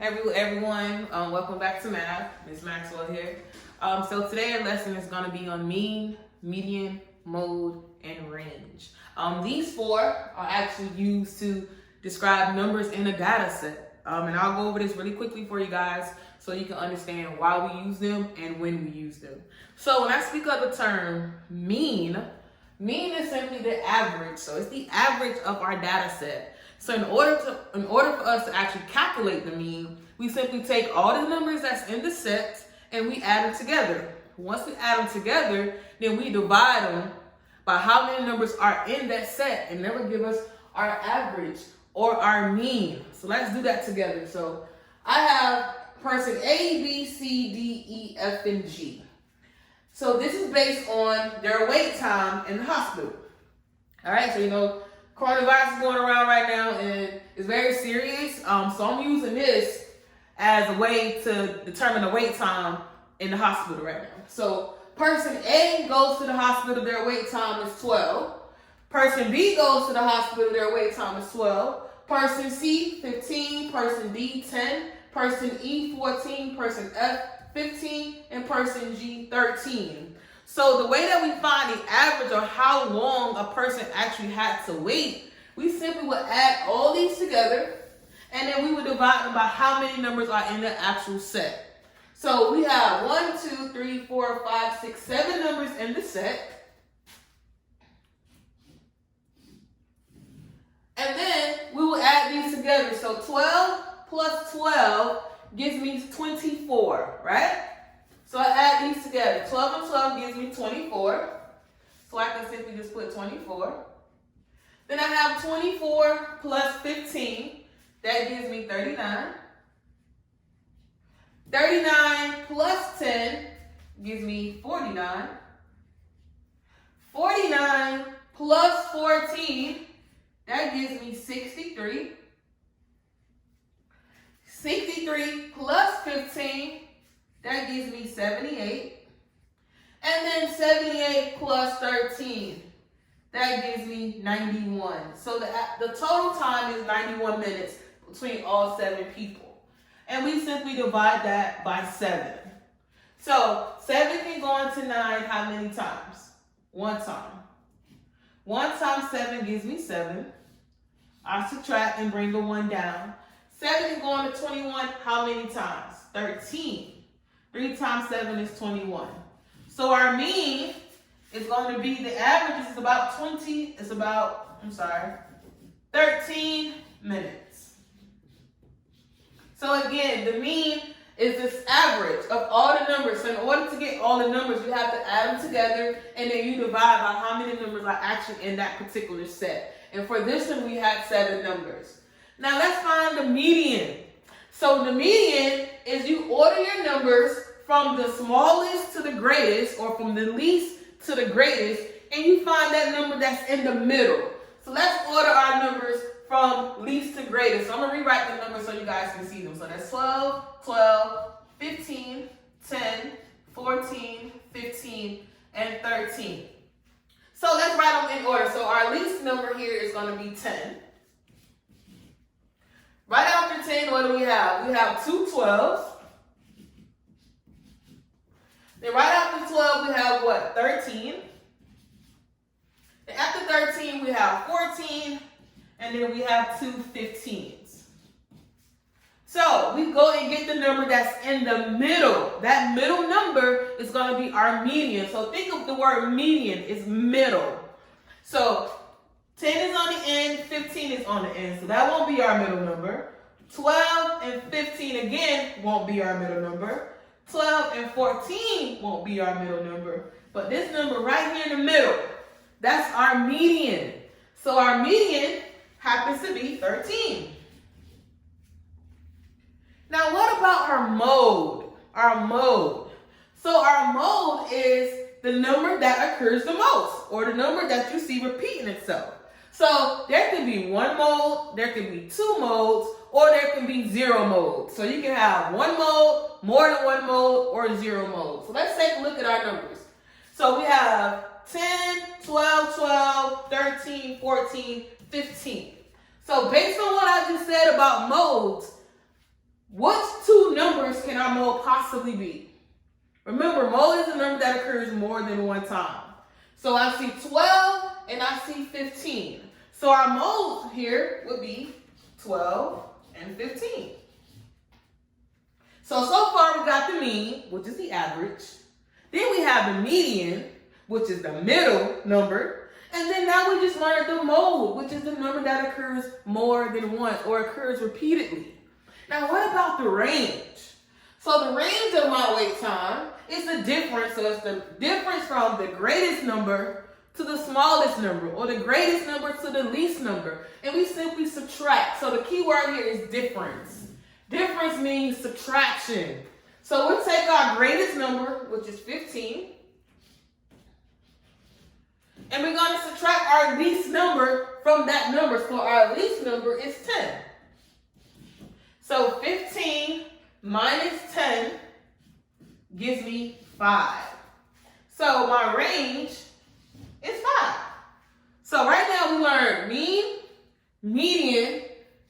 everyone. Welcome back to math. Ms. Maxwell here. So today our lesson is going to be on mean, median, mode, and range. These four are actually used to describe numbers in a data set. And I'll go over this really quickly for you guys so you can understand why we use them and when we use them. So when I speak of the term mean is simply the average. So it's the average of our data set. So in order for us to actually calculate the mean, we simply take all the numbers that's in the set and we add them together. Once we add them together, then we divide them by how many numbers are in that set, and that will give us our average or our mean. So let's do that together. So I have person A, B, C, D, E, F, and G. So this is based on their wait time in the hospital. All right, so coronavirus is going around right now and it's very serious. So I'm using this as a way to determine the wait time in the hospital right now. So person A goes to the hospital, their wait time is 12. Person B goes to the hospital, their wait time is 12. Person C, 15. Person D, 10. Person E, 14. Person F, 15. And person G, 13. So the way that we find the average of how long a person actually had to wait, we simply would add all these together and then we would divide them by how many numbers are in the actual set. So we have 1, 2, 3, 4, 5, 6, 7 numbers in the set. And then we will add these together. So 12 plus 12 gives me 24, right? So I add these together. 12 and 12 gives me 24. So I can simply just put 24. Then I have 24 plus 15. That gives me 39. 39 plus 10 gives me 49. 49 plus 14, that gives me 63. 63 plus 15, that gives me 78. And then 78 plus 13, that gives me 91. So the total time is 91 minutes between all 7 people. And we simply divide that by 7. So 7 can go into 9 how many times? 1 time. 1 times 7 gives me 7. I subtract and bring the 1 down. 7 can go into 21 how many times? 13. 3 times 7 is 21. So our mean is going to be, the average is about 13 minutes. So again, the mean is this average of all the numbers. So in order to get all the numbers, you have to add them together and then you divide by how many numbers are actually in that particular set. And for this one, we had 7 numbers. Now let's find the median. So the median is you order your numbers from the smallest to the greatest, or from the least to the greatest, and you find that number that's in the middle. So let's order our numbers from least to greatest. So I'm going to rewrite the numbers so you guys can see them. So that's 12, 12, 15, 10, 14, 15, and 13. So let's write them in order. So our least number here is going to be 10. Right after 10, what do we have? We have 2 12s. Then right after 12, we have what? 13. Then after 13, we have 14. And then we have 2 15s. So we go and get the number that's in the middle. That middle number is going to be our median. So think of the word median is middle. So 10 is on the end, 15 is on the end. So that won't be our middle number. 12 and 15 again won't be our middle number. 12 and 14 won't be our middle number. But this number right here in the middle, that's our median. So our median happens to be 13. Now what about our mode? Our mode. So our mode is the number that occurs the most, or the number that you see repeating itself. So there can be 1 mode, there can be 2 modes, or there can be 0 modes. So you can have 1 mode, more than 1 mode, or 0 mode. So let's take a look at our numbers. So we have 10, 12, 12, 13, 14, 15. So based on what I just said about modes, Which two numbers can our mode possibly be? Remember, mode is a number that occurs more than one time. So I see 12 and I see 15. So our modes here would be 12 and 15. So far we got the mean, which is the average. Then we have the median, which is the middle number. And then now we just learned the mode, which is the number that occurs more than once or occurs repeatedly. Now what about the range? So the range of my wait time is the difference. So it's the difference from the greatest number to the smallest number, or the greatest number to the least number. And we simply subtract. So the key word here is difference. Difference means subtraction. So we'll take our greatest number, which is 15, and we're going to subtract our least number from that number. So our least number is 10. So 15 minus 10 gives me 5. So my range is 5. So right now we learned mean, median,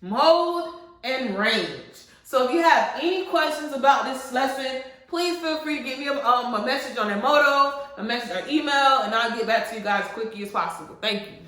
mode, and range. So if you have any questions about this lesson, please feel free to give me a message on Emoto, a message or email, and I'll get back to you guys as quickly as possible. Thank you.